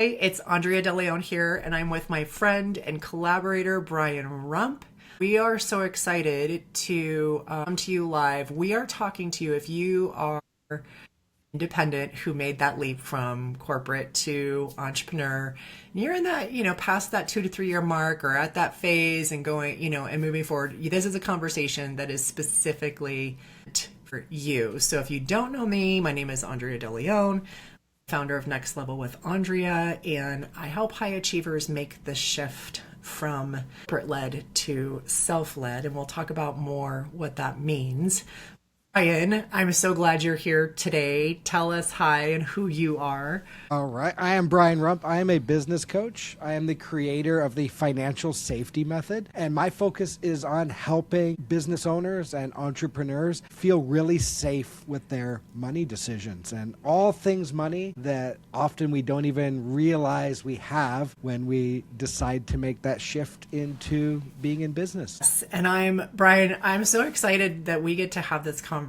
Hey, it's Aundrea de Leon here, and I'm with my friend and collaborator, Brian Rump. We are so excited to come to you live. We are talking to you if you are independent who made that leap from corporate to entrepreneur. And you're in that, past that 2 to 3 year mark or at that phase and going, and moving forward. This is a conversation that is specifically for you. So if you don't know me, my name is Aundrea de Leon, founder of Next Level with Aundrea, and I help high achievers make the shift from corporate-led to self-led, and we'll talk about more what that means. Brian, I'm so glad you're here today. Tell us hi and who you are. All right. I am Brian Rump. I am a business coach. I am the creator of the financial safety method. And my focus is on helping business owners and entrepreneurs feel really safe with their money decisions and all things money that often we don't even realize we have when we decide to make that shift into being in business. And Brian, I'm so excited that we get to have this conversation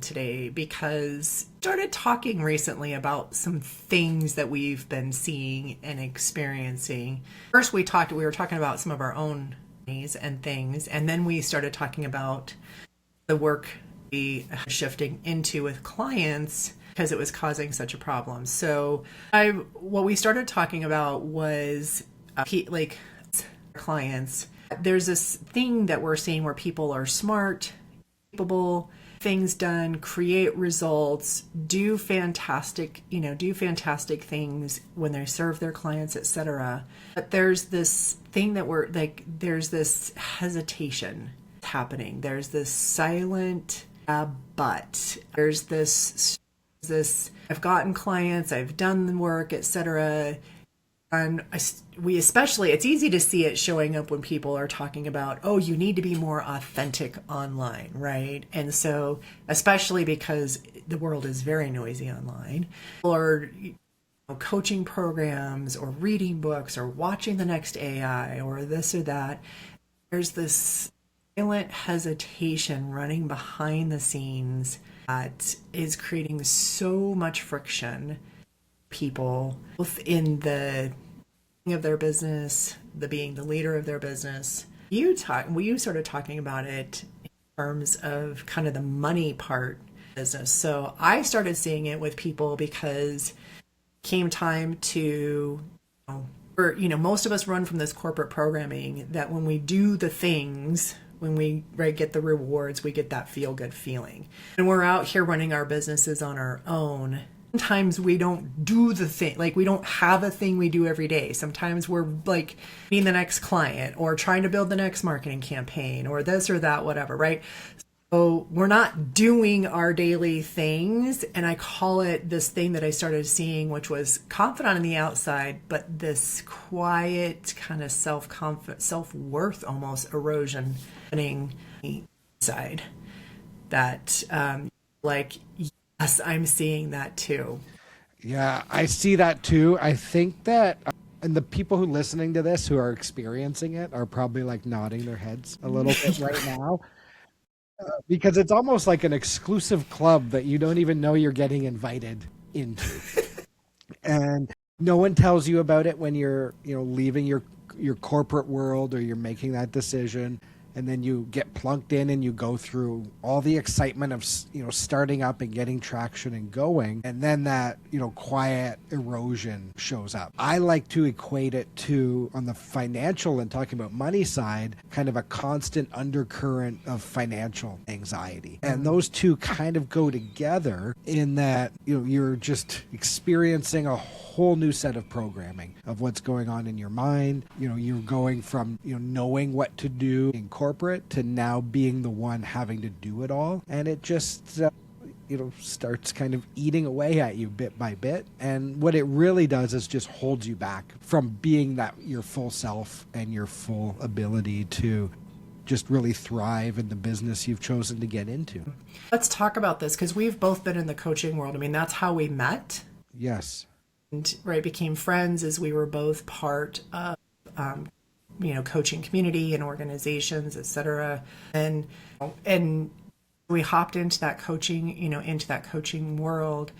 today because I started talking recently about some things that we've been seeing and experiencing. First, we were talking about some of our own needs and things, and then we started talking about the work we shifting into with clients because it was causing such a problem. So what we started talking about was like clients. There's this thing that we're seeing where people are smart, capable, things done, create results, do fantastic things when they serve their clients, etc. But there's this thing that there's this hesitation happening. There's this silent but. There's this I've gotten clients, I've done the work, etc. And it's easy to see it showing up when people are talking about, oh, you need to be more authentic online, right? And so, especially because the world is very noisy online, or coaching programs or reading books or watching the next AI or this or that, there's this silent hesitation running behind the scenes that is creating so much friction people both in the of their business, the being the leader of their business. You started talking about it in terms of kind of the money part of business. So I started seeing it with people because it came time to most of us run from this corporate programming that when we do the things, when we get the rewards, we get that feel good feeling. And we're out here running our businesses on our own. Sometimes we don't do the thing, we don't have a thing we do every day. Sometimes we're being the next client or trying to build the next marketing campaign or this or that, whatever, right? So we're not doing our daily things. And I call it this thing that I started seeing, which was confident on the outside, but this quiet kind of self-worth almost erosion happening inside that, yes, I'm seeing that too. Yeah, I see that too. I think that, and the people who listening to this who are experiencing it are probably nodding their heads a little bit right now. Because it's almost like an exclusive club that you don't even know you're getting invited into. And no one tells you about it when you're, leaving your corporate world or you're making that decision. And then you get plunked in and you go through all the excitement of, starting up and getting traction and going. And then that, quiet erosion shows up. I like to equate it to, on the financial and talking about money side, kind of a constant undercurrent of financial anxiety. And those two kind of go together in that, you're just experiencing a whole new set of programming of what's going on in your mind. You're going from, knowing what to do in corporate to now being the one having to do it all. And it just, starts kind of eating away at you bit by bit. And what it really does is just holds you back from being your full self and your full ability to just really thrive in the business you've chosen to get into. Let's talk about this because we've both been in the coaching world. I mean, that's how we met. Yes. And became friends as we were both part of coaching community and organizations, etc. And we hopped into that coaching world.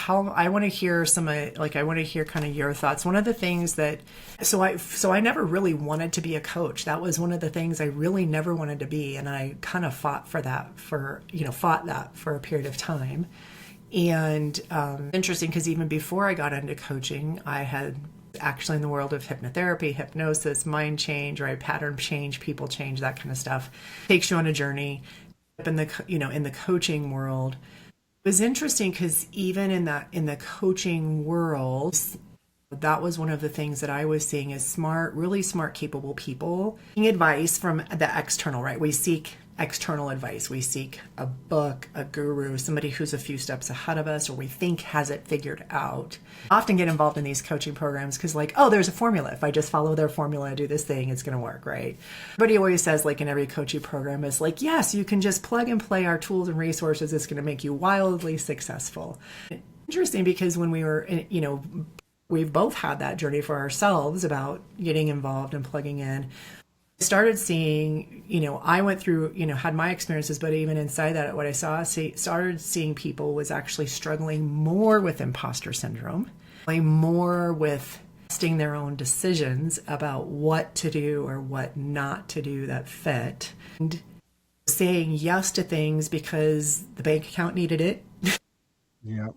I want to hear I want to hear kind of your thoughts. One of the things that, so I never really wanted to be a coach. That was one of the things I really never wanted to be. And I kind of fought that for a period of time. And interesting, because even before I got into coaching, I had actually in the world of hypnotherapy, hypnosis, mind change, right? Pattern change, people change, that kind of stuff. Takes you on a journey. In the coaching world, it was interesting because even in the coaching world, that was one of the things that I was seeing as really smart, capable people getting advice from the external, right? We seek external advice. We seek a book, a guru, somebody who's a few steps ahead of us or we think has it figured out. I often get involved in these coaching programs because there's a formula. If I just follow their formula, do this thing, it's going to work, right? Everybody always says in every coaching program is yes, you can just plug and play our tools and resources. It's going to make you wildly successful. Interesting because when we were, we've both had that journey for ourselves about getting involved and plugging in. Started seeing, I went through, had my experiences, but even inside that, what I started seeing people was actually struggling more with imposter syndrome, more with testing their own decisions about what to do or what not to do that fit, and saying yes to things because the bank account needed it. Yeah.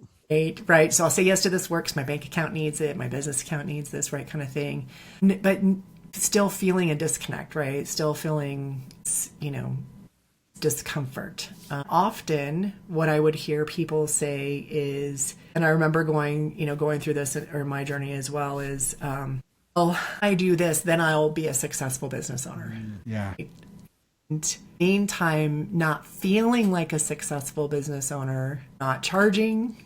Right. So I'll say yes to this works. My bank account needs it. My business account needs this, right? Kind of thing. But still feeling a disconnect, right? Still feeling, discomfort. Often what I would hear people say is, and I remember going through this or my journey as well is, I do this, then I'll be a successful business owner. Yeah. And meantime, not feeling like a successful business owner, not charging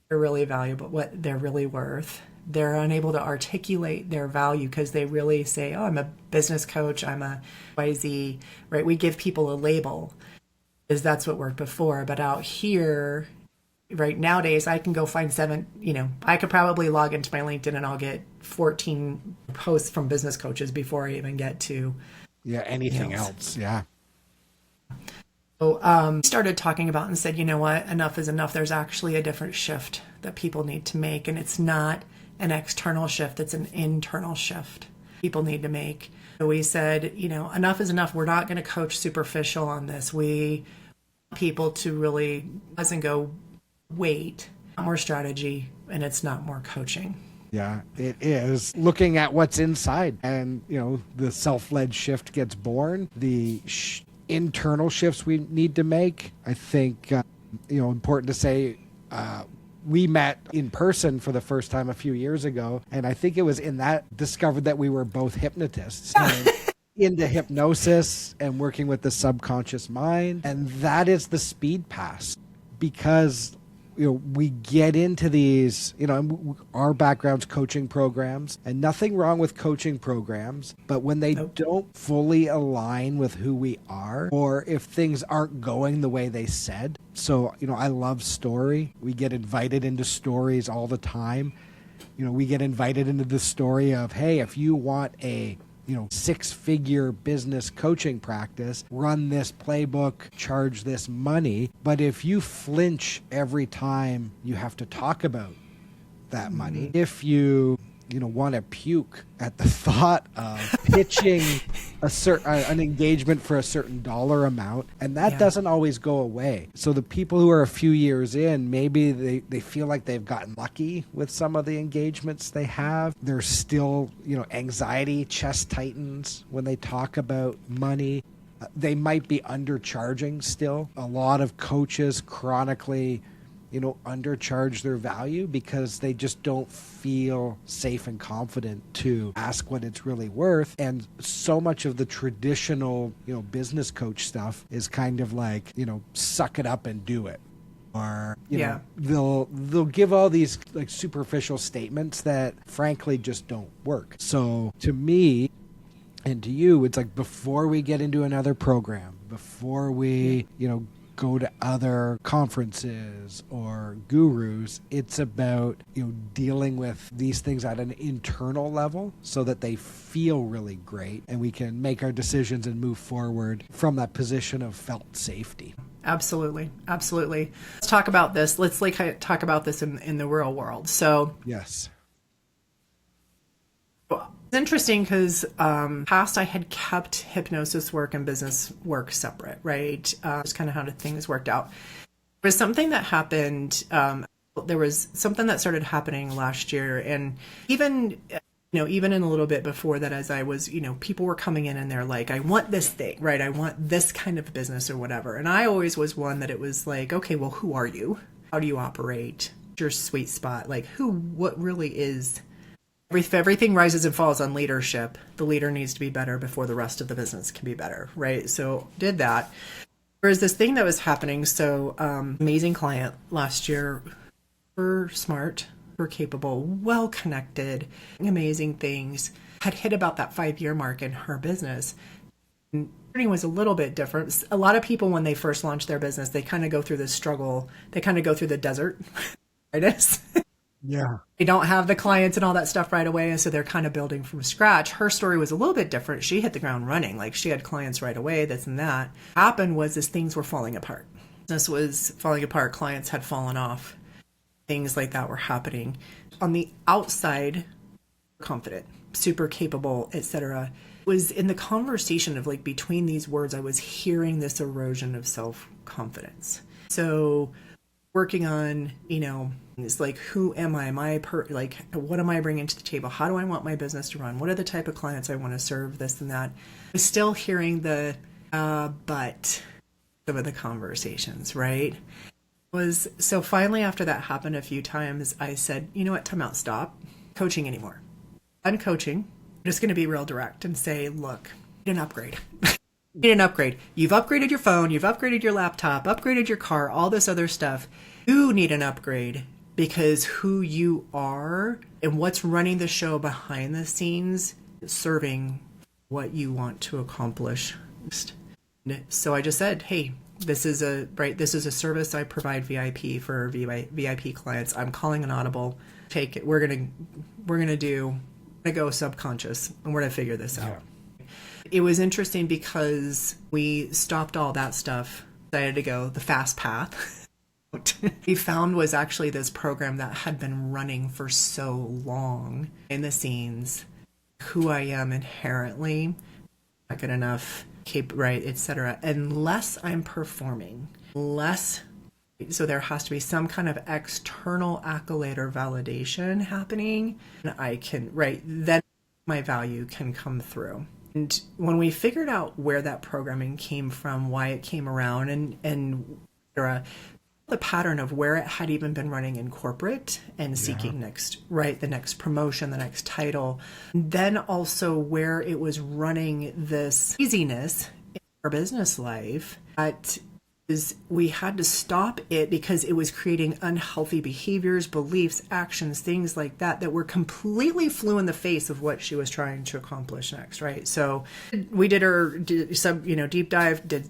they're really valuable, what they're really worth. They're unable to articulate their value because they really say, I'm a business coach, I'm a YZ, right? We give people a label because that's what worked before. But out here, right nowadays, I can go find I could probably log into my LinkedIn and I'll get 14 posts from business coaches before I even get to anything else. Yeah. So started talking about and said, enough is enough. There's actually a different shift that people need to make. And it's not an external shift, it's an internal shift people need to make. So we said, enough is enough. We're not going to coach superficial on this. We want people to really doesn't go wait, more strategy, and it's not more coaching. Yeah, it is looking at what's inside, and the self-led shift gets born. The internal shifts we need to make. I think important to say. We met in person for the first time a few years ago, and I think it was in that discovered that we were both hypnotists and into hypnosis and working with the subconscious mind, and that is the speed pass because we get into these, our background's coaching programs, and nothing wrong with coaching programs, but when they don't fully align with who we are, or if things aren't going the way they said. So, I love story. We get invited into stories all the time. We get invited into the story of, hey, if you want a 6-figure business coaching practice, run this playbook, charge this money. But if you flinch every time you have to talk about that money, if you want to puke at the thought of pitching an engagement for a certain dollar amount, and that doesn't always go away. So the people who are a few years in, maybe they feel like they've gotten lucky with some of the engagements they have. There's still, anxiety, chest tightens when they talk about money. They might be undercharging still. A lot of coaches chronically undercharge their value because they just don't feel safe and confident to ask what it's really worth. And so much of the traditional, business coach stuff is kind of like, suck it up and do it. Or, they'll give all these like superficial statements that frankly just don't work. So to me and to you, it's like before we get into another program, before we, go to other conferences or gurus, it's about dealing with these things at an internal level so that they feel really great and we can make our decisions and move forward from that position of felt safety. Absolutely. Absolutely. Let's talk about this. Let's talk about this in the real world. So Yes. it's interesting because past I had kept hypnosis work and business work separate, right? Just kind of how things worked out. There was something that happened. There was something that started happening last year, and even even in a little bit before that, as I was, people were coming in and they're like, I want this thing, right? I want this kind of business or whatever. And I always was one that it was like, okay, well, who are you? How do you operate? What's your sweet spot? Like what really is, if everything rises and falls on leadership, the leader needs to be better before the rest of the business can be better, right? So did that. There's this thing that was happening. So amazing client last year, super smart, super capable, well connected, amazing things, had hit about that 5-year mark in her business. And journey was a little bit different. A lot of people, when they first launch their business, they kind of go through this struggle. They kind of go through the desert. Yeah. They don't have the clients and all that stuff right away, and so they're kind of building from scratch. Her story was a little bit different. She hit the ground running. Like, she had clients right away, this and that. What happened was things were falling apart. This was falling apart. Clients had fallen off. Things like that were happening. On the outside, confident, super capable, etc. Was in the conversation of like between these words, I was hearing this erosion of self-confidence. So working on, it's like, who am I? What am I bringing to the table? How do I want my business to run? What are the type of clients I want to serve? This and that. I was still hearing the, but some of the conversations, right? So finally, after that happened a few times, I said, you know what, time out, stop coaching anymore. I'm coaching. I'm just going to be real direct and say, look, you need an upgrade. You need an upgrade. You've upgraded your phone. You've upgraded your laptop, upgraded your car, all this other stuff. You need an upgrade because who you are and what's running the show behind the scenes is serving what you want to accomplish. So I just said, hey, this is a service I provide VIP for VIP clients. I'm calling an audible. Take it. We're gonna go subconscious, and we're gonna figure this out. Yeah. It was interesting because we stopped all that stuff. Decided to go the fast path. We found was actually this program that had been running for so long in the scenes. Who I am inherently, not good enough, right, etc. Unless I'm performing, so there has to be some kind of external accolade or validation happening, and I can, right, then my value can come through. And when we figured out where that programming came from, why it came around, and the pattern of where it had even been running in corporate and seeking the next promotion, the next title, then also where it was running this easiness in our business life, that is, we had to stop it because it was creating unhealthy behaviors, beliefs, actions, things like that were completely flew in the face of what she was trying to accomplish next, right? So we did some, deep dive, did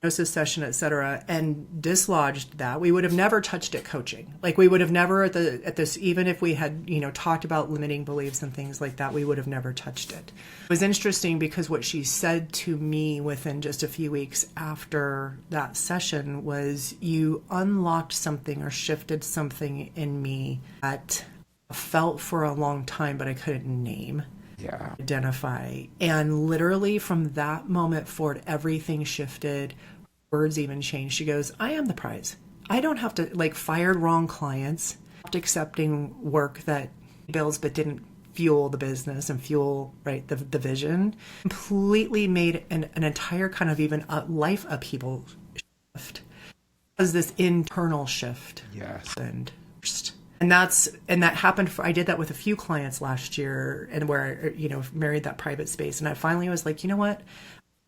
hypnosis session, etc., and dislodged that. We would have never touched it coaching. Like, we would have never at this, even if we had, talked about limiting beliefs and things like that, we would have never touched it. It was interesting because what she said to me within just a few weeks after that session was, you unlocked something or shifted something in me that I felt for a long time, but I couldn't name. Yeah. Identify. And literally from that moment forward, everything shifted. Words even changed. She goes, I am the prize. I don't have to, fired wrong clients, stopped accepting work that bills but didn't fuel the business and fuel, right, the vision. Completely made an entire kind of even life upheaval shift. It was this internal shift. Yes. And that happened I did that with a few clients last year, and where, married that private space. And I finally was like, you know what?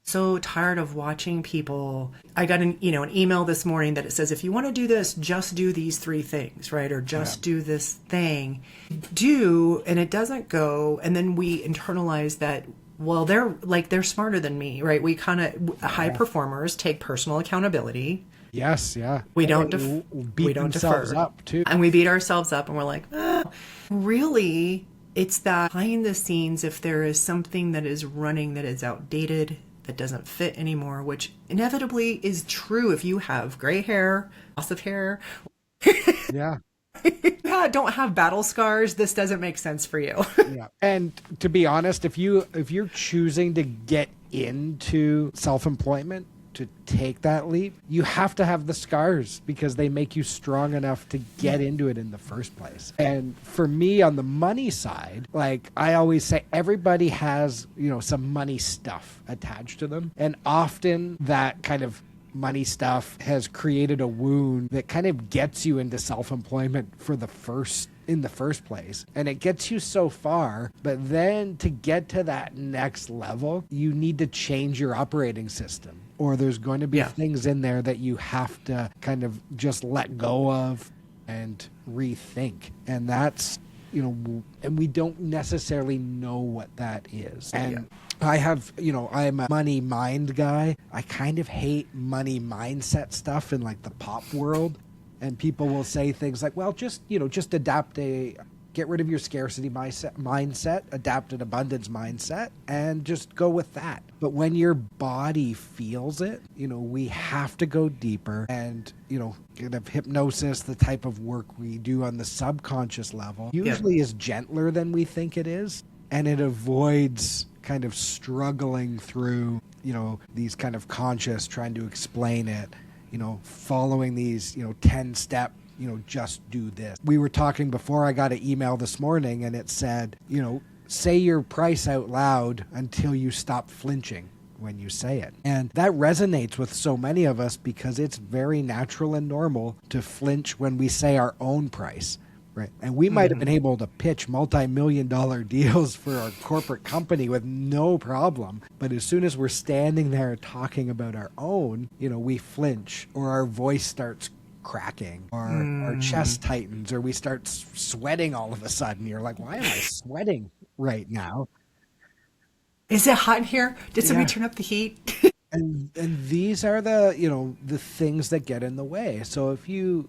So tired of watching people. I got an email this morning that it says, if you want to do this, just do these 3 things, right? Or just do this thing. And it doesn't go. And then we internalize that, well, they're smarter than me, right? We kind of, high performers take personal accountability. Yes, yeah. We don't ourselves defer. up too. And we beat ourselves up, and we're like, really, it's that behind the scenes, if there is something that is running that is outdated, that doesn't fit anymore, which inevitably is true if you have gray hair, loss of hair, Yeah. don't have battle scars. This doesn't make sense for you. Yeah. And to be honest, if you're choosing to get into self-employment, to take that leap, you have to have the scars because they make you strong enough to get into it in the first place. And for me, on the money side, like I always say, everybody has, some money stuff attached to them. And often that kind of money stuff has created a wound that kind of gets you into self-employment in the first place. And it gets you so far, but then to get to that next level, you need to change your operating system, or there's going to be things in there that you have to kind of just let go of and rethink. And that's, and we don't necessarily know what that is. And I have, I'm a money mind guy. I kind of hate money mindset stuff in like the pop world. And people will say things like, well, just get rid of your scarcity mindset, adapt an abundance mindset, and just go with that. But when your body feels it, we have to go deeper. And, kind of hypnosis, the type of work we do on the subconscious level, usually is gentler than we think it is. And it avoids kind of struggling through, these kind of conscious trying to explain it, following these, 10-step, just do this. We were talking before I got an email this morning and it said, say your price out loud until you stop flinching when you say it. And that resonates with so many of us because it's very natural and normal to flinch when we say our own price. Right. And we might have been able to pitch multi-million-dollar deals for our corporate company with no problem. But as soon as we're standing there talking about our own, we flinch, or our voice starts cracking, or our chest tightens, or we start sweating all of a sudden. You're like, why am I sweating right now? Is it hot in here? Did somebody turn up the heat? And these are the the things that get in the way. So if you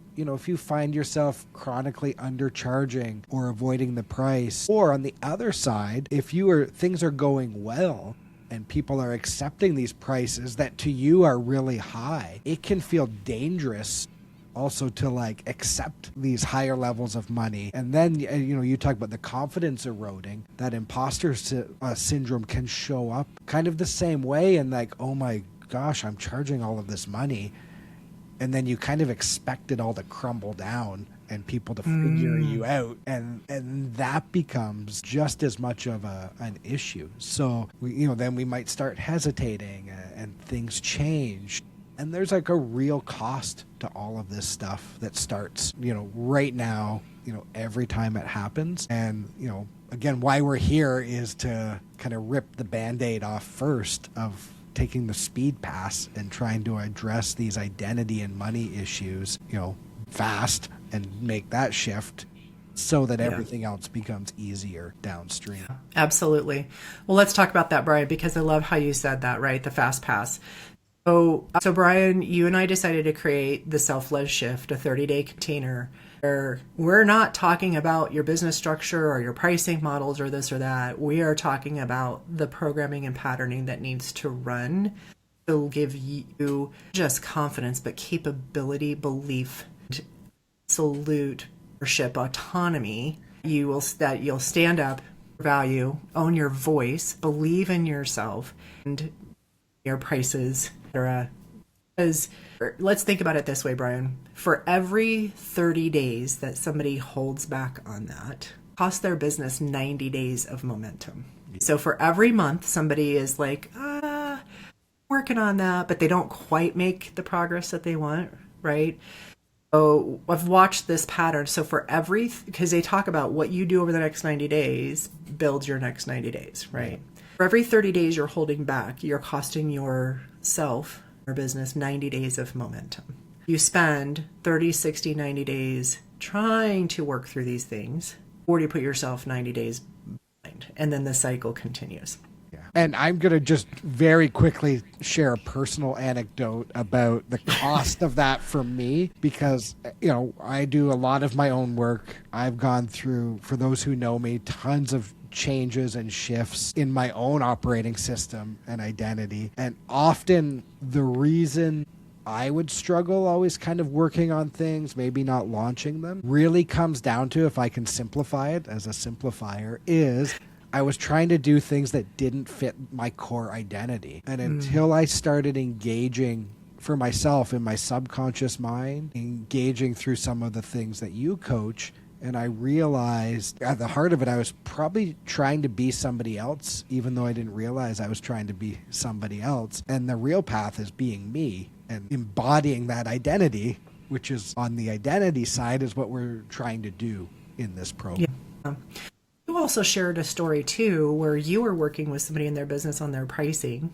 find yourself chronically undercharging or avoiding the price, or on the other side, if things are going well and people are accepting these prices that to you are really high, it can feel dangerous also to like accept these higher levels of money. And then you talk about the confidence eroding. That imposter syndrome can show up kind of the same way, and like, oh my gosh, I'm charging all of this money, and then you kind of expect it all to crumble down and people to figure you out, and that becomes just as much of an issue. So then we might start hesitating, and things change. And there's like a real cost to all of this stuff that starts, right now, every time it happens. And, again, why we're here is to kind of rip the Band-Aid off first of taking the speed pass and trying to address these identity and money issues, fast, and make that shift so that everything else becomes easier downstream. Yeah, absolutely. Well, let's talk about that, Brian, because I love how you said that, right? The fast pass. So Brian, you and I decided to create the Self-Led Shift, a 30-day container where we're not talking about your business structure or your pricing models or this or that. We are talking about the programming and patterning that needs to run to give you just confidence, but capability, belief, absolute leadership, autonomy. You'll stand up, value, own your voice, believe in yourself, and your prices. Because let's think about it this way, Brian. For every 30 days that somebody holds back on that, costs their business 90 days of momentum. So for every month somebody is like, working on that, but they don't quite make the progress that they want, right? So I've watched this pattern. So for because they talk about what you do over the next 90 days builds your next 90 days, right? For every 30 days you're holding back, you're costing yourself or business 90 days of momentum. You spend 30, 60, 90 days trying to work through these things, or you put yourself 90 days behind, and then the cycle continues. Yeah. And I'm going to just very quickly share a personal anecdote about the cost of that for me, because, I do a lot of my own work. I've gone through, for those who know me, tons of changes and shifts in my own operating system and identity. And often the reason I would struggle always kind of working on things, maybe not launching them, really comes down to, if I can simplify it as a simplifier, is I was trying to do things that didn't fit my core identity. And until I started engaging for myself in my subconscious mind, engaging through some of the things that you coach, and I realized at the heart of it, I was probably trying to be somebody else, even though I didn't realize I was trying to be somebody else. And the real path is being me and embodying that identity, which is on the identity side, is what we're trying to do in this program. Yeah. You also shared a story too, where you were working with somebody in their business on their pricing.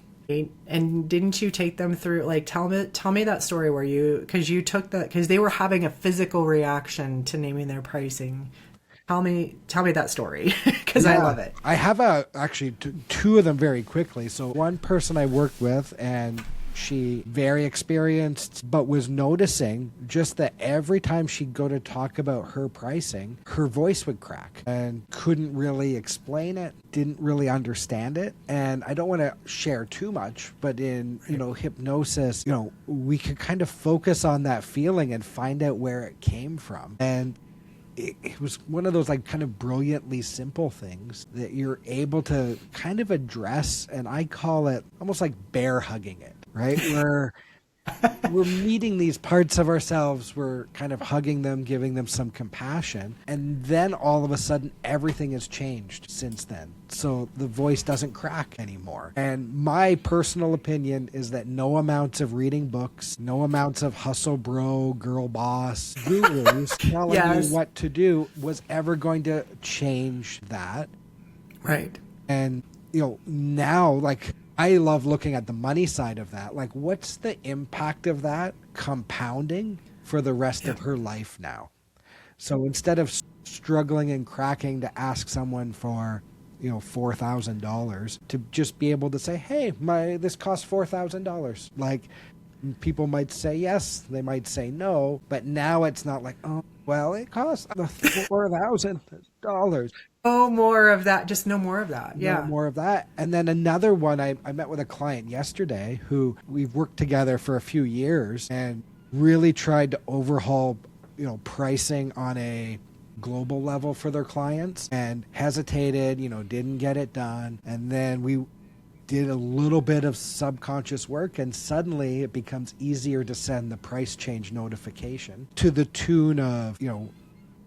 And didn't you take them through, like, tell me that story where because they were having a physical reaction to naming their pricing. Tell me that story, because I love it. I have actually two of them very quickly. So one person I worked with, and she very experienced, but was noticing just that every time she'd go to talk about her pricing, her voice would crack and couldn't really explain it, didn't really understand it. And I don't want to share too much, but in, hypnosis, we could kind of focus on that feeling and find out where it came from. And it was one of those like kind of brilliantly simple things that you're able to kind of address. And I call it almost like bear hugging it. Right? We're meeting these parts of ourselves. We're kind of hugging them, giving them some compassion. And then all of a sudden, everything has changed since then. So the voice doesn't crack anymore. And my personal opinion is that no amounts of reading books, no amounts of hustle bro, girl boss, gurus telling you what to do was ever going to change that. Right. And, now, like, I love looking at the money side of that. Like, what's the impact of that compounding for the rest of her life now? So instead of struggling and cracking to ask someone for, $4,000, to just be able to say, hey, this costs $4,000. Like, people might say yes, they might say no, but now it's not like, oh, well, it costs $4,000. Oh, more of that. Just no more of that. Yeah. No more of that. And then another one, I met with a client yesterday who we've worked together for a few years and really tried to overhaul, pricing on a global level for their clients, and hesitated, didn't get it done. And then we did a little bit of subconscious work, and suddenly it becomes easier to send the price change notification to the tune of,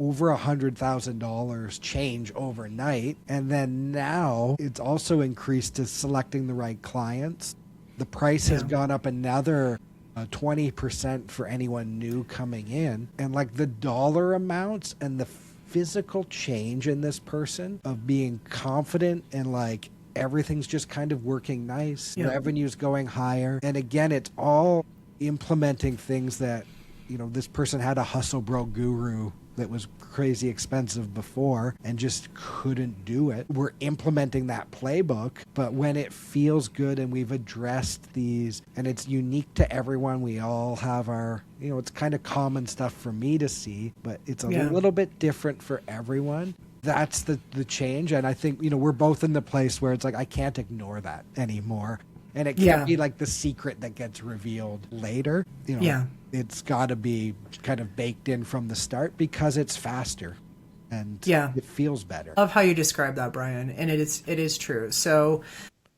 over $100,000 change overnight. And then now it's also increased to selecting the right clients. The price has gone up another 20% for anyone new coming in. And like the dollar amounts and the physical change in this person of being confident and like everything's just kind of working nice. Revenue's going higher. And again, it's all implementing things that, this person had a hustle bro guru that was crazy expensive before and just couldn't do it. We're implementing that playbook, but when it feels good and we've addressed these, and it's unique to everyone, we all have our, it's kind of common stuff for me to see, but it's a little bit different for everyone. That's the change. And I think, we're both in the place where it's like, I can't ignore that anymore. And it can't be like the secret that gets revealed later. It's got to be kind of baked in from the start because it's faster and it feels better. Love how you describe that, Brian. And it is true. So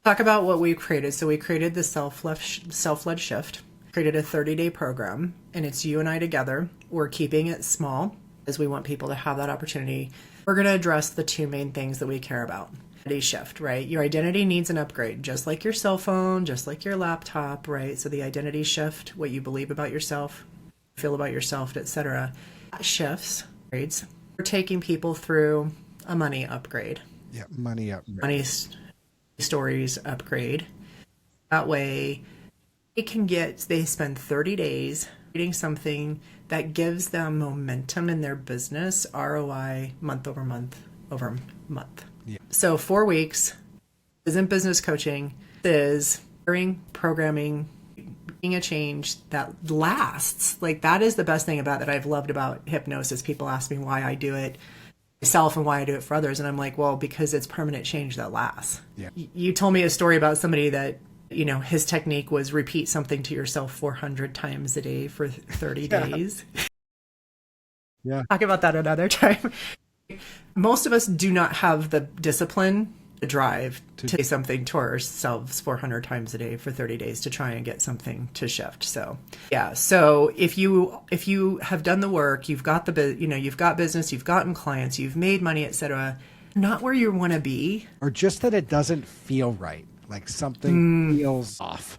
talk about what we created. So we created the self-led shift, created a 30-day program, and it's you and I together. We're keeping it small as we want people to have that opportunity. We're going to address the two main things that we care about. Shift, right? Your identity needs an upgrade, just like your cell phone, just like your laptop, right? So the identity shift, what you believe about yourself, feel about yourself, etc. Shifts, grades. We're taking people through a money upgrade. Yeah, money upgrade. Money stories upgrade. That way, they spend 30 days reading something that gives them momentum in their business, ROI, month over month over month. Yeah. So 4 weeks, isn't business coaching. This is programming, being a change that lasts. Like, that is the best thing about that I've loved about hypnosis. People ask me why I do it myself and why I do it for others. And I'm like, well, because it's permanent change that lasts. Yeah. You told me a story about somebody that, his technique was repeat something to yourself 400 times a day for 30 days. Yeah. Talk about that another time. Most of us do not have the discipline, the drive to say something to ourselves 400 times a day for 30 days to try and get something to shift. So, yeah. So if you have done the work, you've got you've got business, you've gotten clients, you've made money, etc., not where you want to be, or just that it doesn't feel right, like something feels off,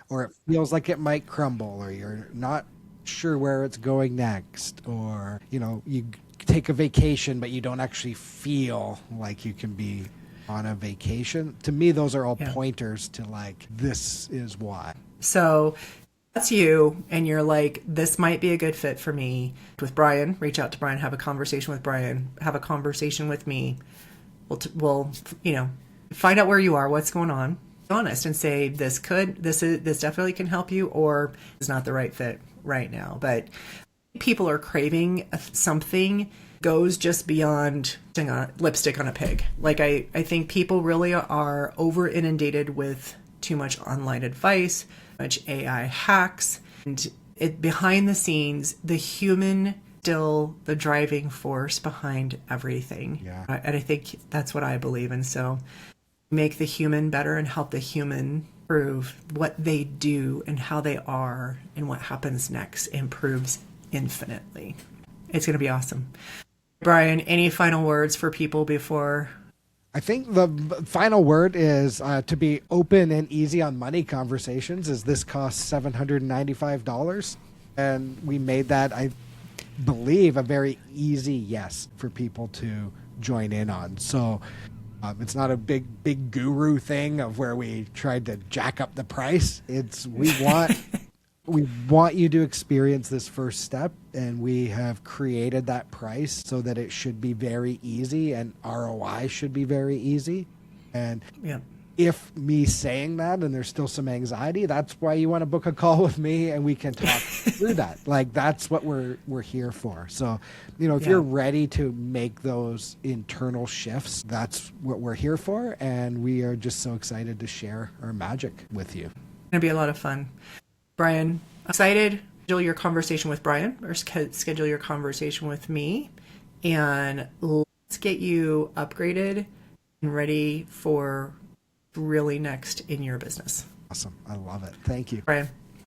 or it feels like it might crumble, or you're not sure where it's going next, or you take a vacation but you don't actually feel like you can be on a vacation. To me, those are all pointers to like, this is why. So that's you, and you're like, this might be a good fit for me. With Brian, reach out to Brian, have a conversation with Brian, have a conversation with me. We'll find out where you are, what's going on, be honest, and say this definitely can help you, or it's not the right fit right now. But people are craving something goes just beyond lipstick on a pig. Like, I think people really are over inundated with too much online advice, much AI hacks, and behind the scenes, the human still the driving force behind everything. Yeah. And I think that's what I believe in. So make the human better and help the human prove what they do and how they are, and what happens next improves infinitely. It's going to be awesome. Brian, any final words for people before? I think the final word is to be open and easy on money conversations. Is this costs $795? And we made that, I believe, a very easy yes for people to join in on. So it's not a big guru thing of where we tried to jack up the price. We want you to experience this first step, and we have created that price so that it should be very easy, and ROI should be very easy. And if me saying that and there's still some anxiety, that's why you want to book a call with me and we can talk through that. Like, that's what we're here for. So, if you're ready to make those internal shifts, that's what we're here for. And we are just so excited to share our magic with you. It's going to be a lot of fun. Brian, excited. Schedule your conversation with Brian, or schedule your conversation with me, and let's get you upgraded and ready for really next in your business. Awesome. I love it. Thank you. Brian.